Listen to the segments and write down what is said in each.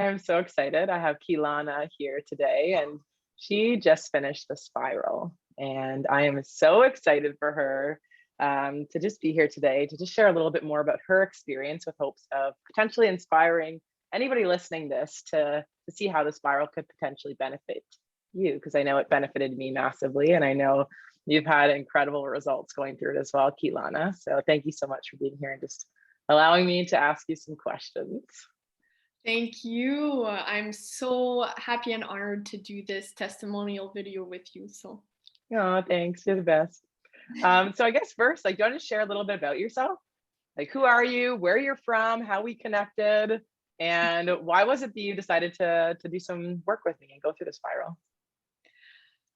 I'm so excited. I have Kylannah here today, and she just finished the spiral. And I am so excited for her to just be here today to just share a little bit more about her experience with hopes of potentially inspiring anybody listening this to see how the spiral could potentially benefit you, because I know it benefited me massively, and I know you've had incredible results going through it as well, Kylannah. So thank you so much for being here and just allowing me to ask you some questions. Thank you. I'm so happy and honored to do this testimonial video with you. Oh, thanks. You're the best. So I guess first, do you want to share a little bit about yourself? Like, who are you, where you're from, how we connected, and why was it that you decided to do some work with me and go through the spiral?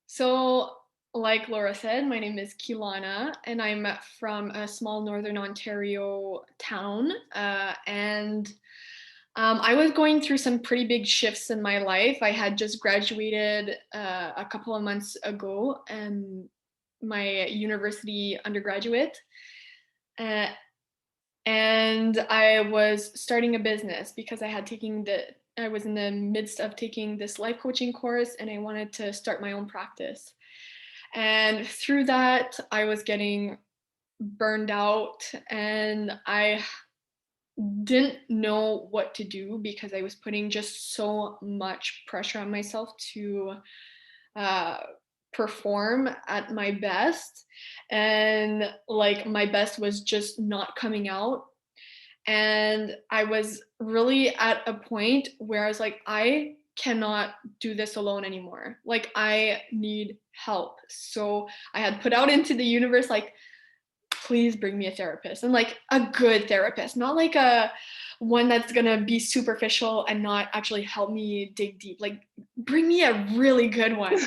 So, like Laura said, my name is Kylannah, and I'm from a small northern Ontario town. I was going through some pretty big shifts in my life. I had just graduated a couple of months ago, my university undergraduate. Uh, and I was starting a business because I was in the midst of taking this life coaching course and I wanted to start my own practice. And through that, I was getting burned out and I didn't know what to do because I was putting just so much pressure on myself to uh, perform at my best. And like my best was just not coming out. And I was really at a point where I was like, I cannot do this alone anymore. Like, I need help. So I had put out into the universe, like, please bring me a therapist, and like a good therapist, not like a one that's gonna be superficial and not actually help me dig deep. Like, bring me a really good one.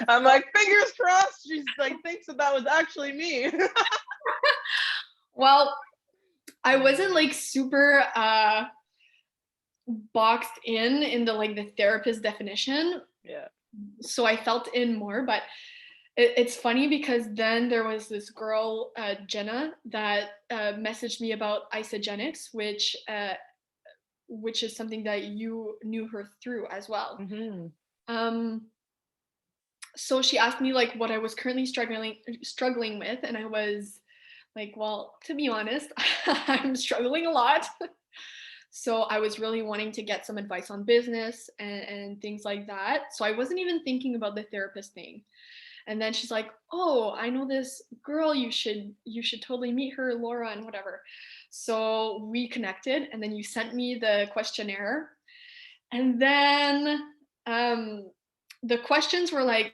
I'm like, fingers crossed. She's like, thinks that was actually me. Well, I wasn't like super boxed in the like the therapist definition. Yeah. So I felt in more, but it's funny because then there was this girl, Jenna, that messaged me about isogenics, which is something that you knew her through as well. Mm-hmm. Um, so she asked me like what I was currently struggling with, and I was like, well, to be honest, I'm struggling a lot. So I was really wanting to get some advice on business and things like that. So I wasn't even thinking about the therapist thing. And then she's like, "Oh, I know this girl. You should totally meet her, Laura, and whatever." So we connected, and then you sent me the questionnaire, and then the questions were like,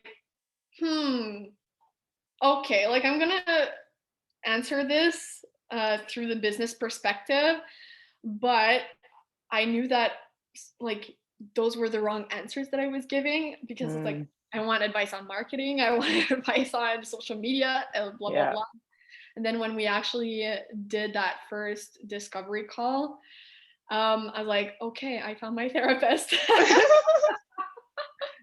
okay, like I'm gonna answer this through the business perspective, but I knew that like those were the wrong answers that I was giving because it's like Mm, I want advice on marketing, I want advice on social media, blah blah yeah. blah. And then when we actually did that first discovery call, I was like, okay, I found my therapist.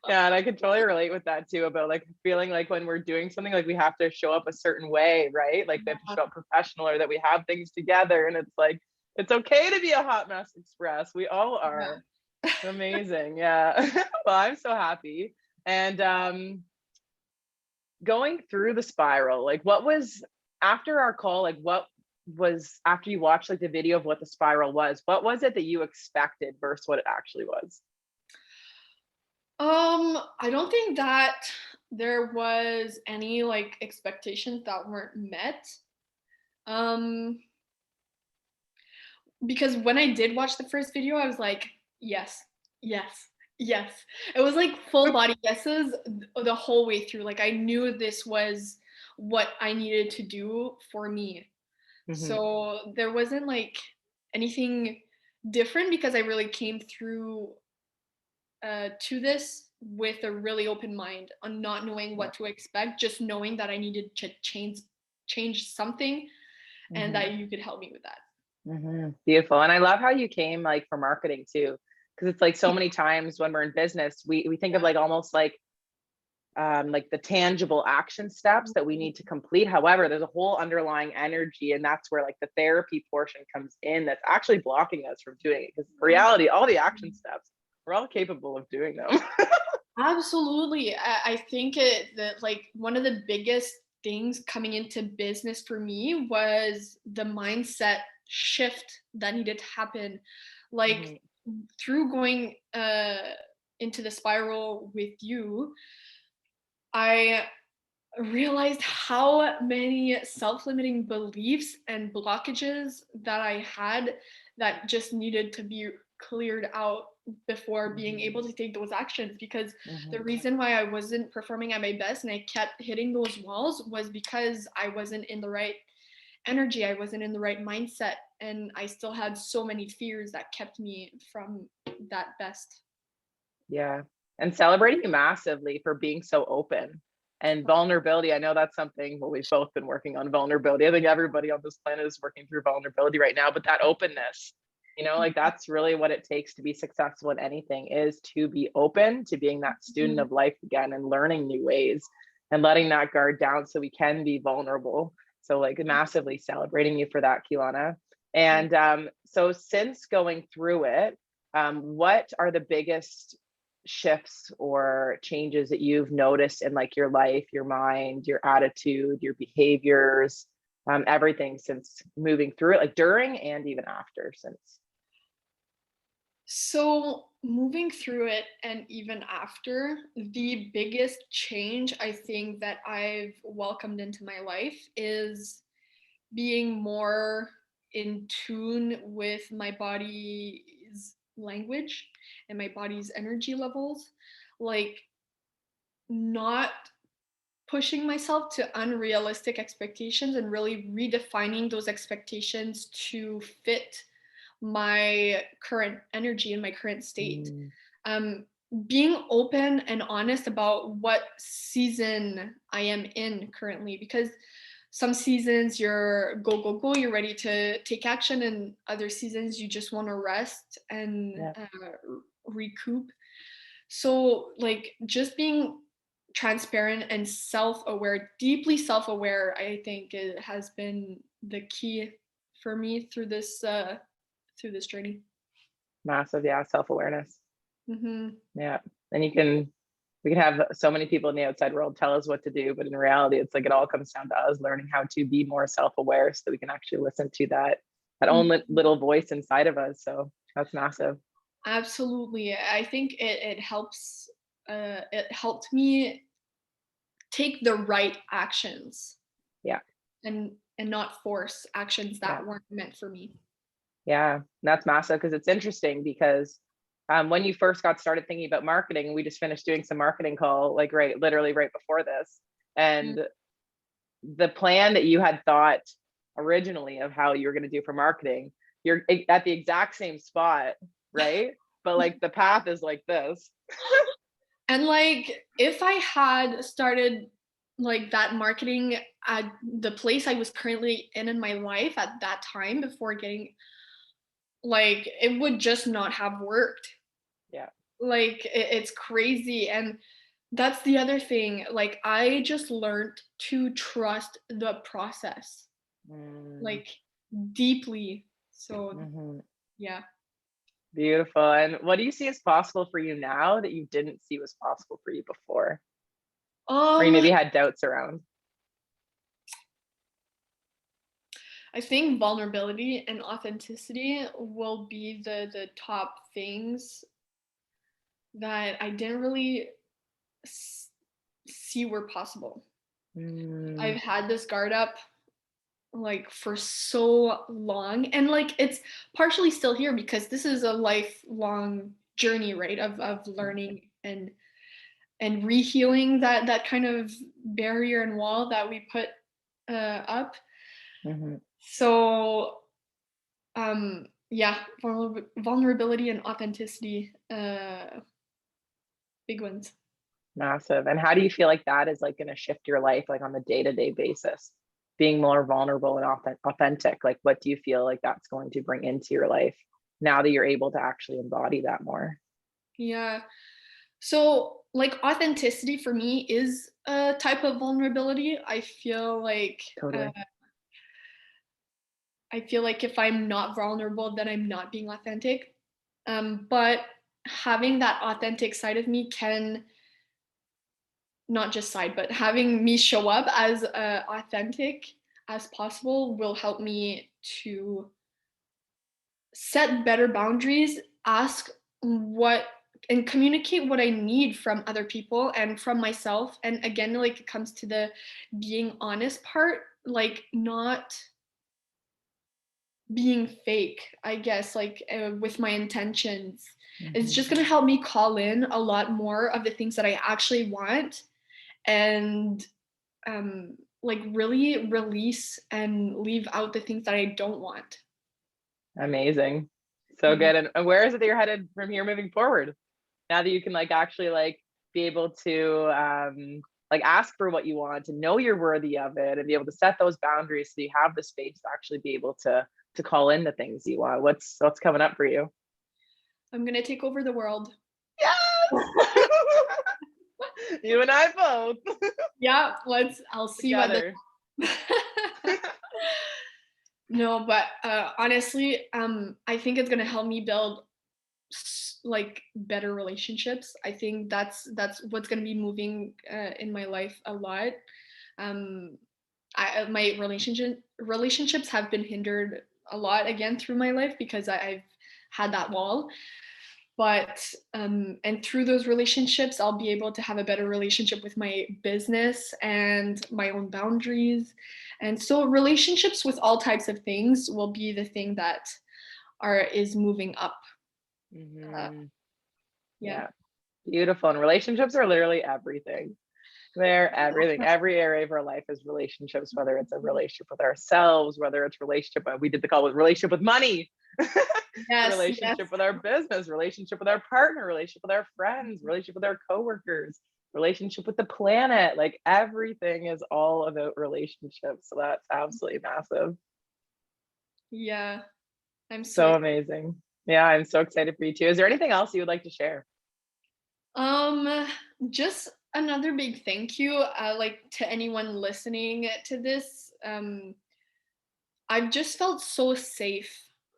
Yeah, and I could totally relate with that too, about like feeling like when we're doing something, like we have to show up a certain way, right? Like we have to show up professional or that we have things together. And it's like, it's okay to be a hot mess express. We all are. Amazing. Yeah. Well, I'm so happy. And going through the spiral, like what was after our call, like what was after you watched like the video of what the spiral was, what was it that you expected versus what it actually was? I don't think that there was any like expectations that weren't met. Um, because when I did watch the first video, I was like, yes, yes, yes. It was like full body yeses the whole way through. Like I knew this was what I needed to do for me. Hmm. So there wasn't like anything different because I really came through to this with a really open mind on not knowing Yeah. what to expect, just knowing that I needed to change something and Hmm. that you could help me with that. Beautiful. And I love how you came like for marketing too, because it's like so many times when we're in business, we think of like almost like like the tangible action steps that we need to complete. However, there's a whole underlying energy, and that's where like the therapy portion comes in, that's actually blocking us from doing it. Because in reality, all the action steps, we're all capable of doing them. Absolutely. I think that like one of the biggest things coming into business for me was the mindset shift that needed to happen. Like through going into the spiral with you, I realized how many self-limiting beliefs and blockages that I had that just needed to be cleared out before being able to take those actions. Because the reason why I wasn't performing at my best and I kept hitting those walls was because I wasn't in the right energy, I wasn't in the right mindset, and I still had so many fears that kept me from that best. Yeah. And celebrating you massively for being so open and vulnerability. I know that's something, well, we've both been working on vulnerability. I think everybody on this planet is working through vulnerability right now, but that openness, you know, like that's really what it takes to be successful in anything, is to be open to being that student of life again and learning new ways and letting that guard down so we can be vulnerable. So like massively celebrating you for that, Kylannah. And so since going through it, what are the biggest shifts or changes that you've noticed in like your life, your mind, your attitude, your behaviors, everything since moving through it, like during and even after since? So, moving through it and even after, the biggest change I think that I've welcomed into my life is being more in tune with my body's language and my body's energy levels. Like, not pushing myself to unrealistic expectations and really redefining those expectations to fit my current energy and my current state. Um, Being open and honest about what season I am in currently, because some seasons you're go, go, go, you're ready to take action, and other seasons you just want to rest and Yeah. recoup. So, like, just being transparent and self-aware, deeply self-aware, I think it has been the key for me through this journey. Massive, yeah, self-awareness. Hmm. Yeah. And we can have so many people in the outside world tell us what to do, but in reality, it's like it all comes down to us learning how to be more self-aware so that we can actually listen to that own little voice inside of us. So that's massive. Absolutely. I think it helps. It helped me take the right actions Yeah. and not force actions Yeah. that weren't meant for me. Yeah. That's massive, because it's interesting because when you first got started thinking about marketing, we just finished doing some marketing call, like literally right before this. Mm. And the plan that you had thought originally of how you were going to do for marketing, you're at the exact same spot, right? But like the path is like this. And like, if I had started like that marketing at the place I was currently in my life at that time before getting, like, it would just not have worked. Yeah. Like, it's crazy. And that's the other thing. Like, I just learned to trust the process, Mm, like, deeply. So, hmm. yeah. Beautiful. And what do you see as possible for you now that you didn't see was possible for you before, or you Um, maybe had doubts around? I think vulnerability and authenticity will be the top things that I didn't really s- see were possible. I've Mm, had this guard up like for so long, and like it's partially still here because this is a lifelong journey, right? Of learning and rehealing that kind of barrier and wall that we put up. hmm. So yeah, vulnerability and authenticity, big ones. Massive. And how do you feel like that is like going to shift your life, like on the day-to-day basis, being more vulnerable and authentic? Like, what do you feel like that's going to bring into your life now that you're able to actually embody that more? Yeah. So, like, authenticity for me is a type of vulnerability. Totally. I feel like if I'm not vulnerable, then I'm not being authentic. But having that authentic side of me can not just side, but having me show up as authentic as possible will help me to set better boundaries, ask what and communicate what I need from other people and from myself. And again, like it comes to the being honest part, like not being fake, I guess, like with my intentions. It's just Mhm. going to help me call in a lot more of the things that I actually want and like really release and leave out the things that I don't want. Amazing. So Mhm. good. And where is it that you're headed from here moving forward? Now that you can like actually like be able to like ask for what you want and know you're worthy of it and be able to set those boundaries so you have the space to actually be able to call in the things you want. What's coming up for you? I'm going to take over the world. Yes! You and I both Yeah, I'll see what the together. no, but honestly, I think it's gonna help me build like better relationships. I think that's what's gonna be moving in my life a lot. Um, my relationships have been hindered a lot again through my life because I've had that wall. But and through those relationships, I'll be able to have a better relationship with my business and my own boundaries. And so relationships with all types of things will be the thing that are is moving up. uh, Hmm. yeah. Yeah, beautiful. And relationships are literally everything. They're everything. Every area of our life is relationships, whether it's a relationship with ourselves, whether it's relationship, we did the call with relationship with money, a Yes, yes. relationship with our business, relationship with our partner, relationship with our friends, relationship with our coworkers, relationship with the planet. Like everything is all about relationships. So that's absolutely massive. Yeah, I'm so So amazing. Yeah, I'm so excited for you too. Is there anything else you would like to share? um just another big thank you like to anyone listening to this. I've just felt so safe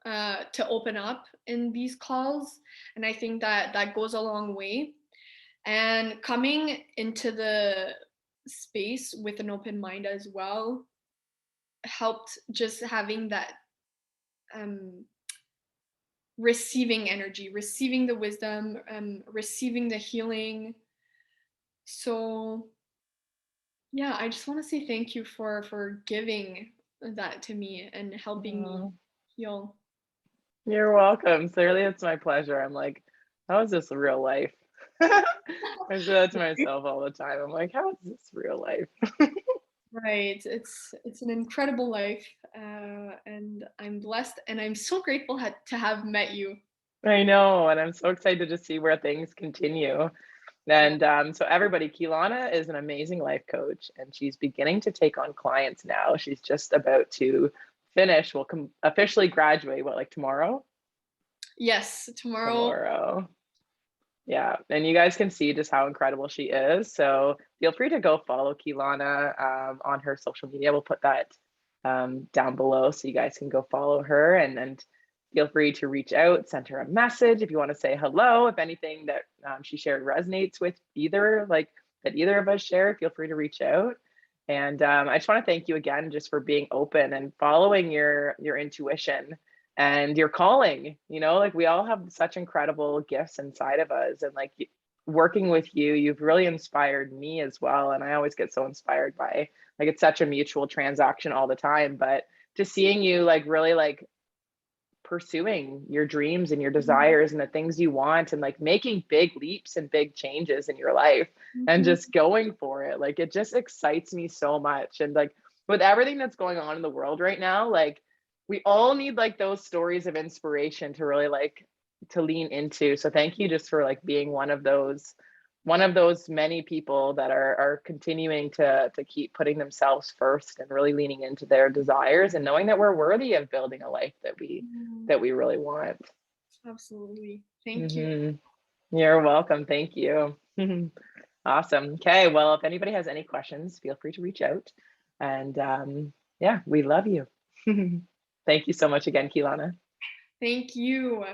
to open up in these calls, and I think that that goes a long way. And coming into the space with an open mind as well helped, just having that um, receiving energy, receiving the wisdom, receiving the healing. So yeah, I just want to say thank you for giving that to me and helping me Oh, heal. you're welcome. Clearly, it's my pleasure. I'm like, how is this real life? I say that to myself all the time. I'm like, how is this real life? Right. It's an incredible life, and I'm blessed, and I'm so grateful to have met you. I know, and I'm so excited to see where things continue. Yeah. And so, everybody, Kylannah is an amazing life coach, and she's beginning to take on clients now. She's just about to finish. Will officially graduate. What, like tomorrow? Yes, tomorrow. Tomorrow. Yeah, and you guys can see just how incredible she is. So feel free to go follow Kylannah on her social media. We'll put that down below so you guys can go follow her and feel free to reach out, send her a message if you want to say hello. If anything that she shared resonates with either, like that either of us share, feel free to reach out. And I just want to thank you again just for being open and following your intuition and your calling. Like we all have such incredible gifts inside of us, and like working with you, you've really inspired me as well. And I always get so inspired by, like, it's such a mutual transaction all the time, but just seeing you like really like pursuing your dreams and your Mhm. desires and the things you want and like making big leaps and big changes in your life and Mhm. just going for it, like it just excites me so much. And like with everything that's going on in the world right now, like we all need like those stories of inspiration to really like to lean into. So thank you just for like being one of those many people that are continuing to keep putting themselves first and really leaning into their desires and knowing that we're worthy of building a life that we Mhm. that we really want. Absolutely. Thank you. Hmm. You're welcome. Thank you. Awesome. Okay. Well, if anybody has any questions, feel free to reach out. And yeah, we love you. Thank you so much again, Kylannah. Thank you.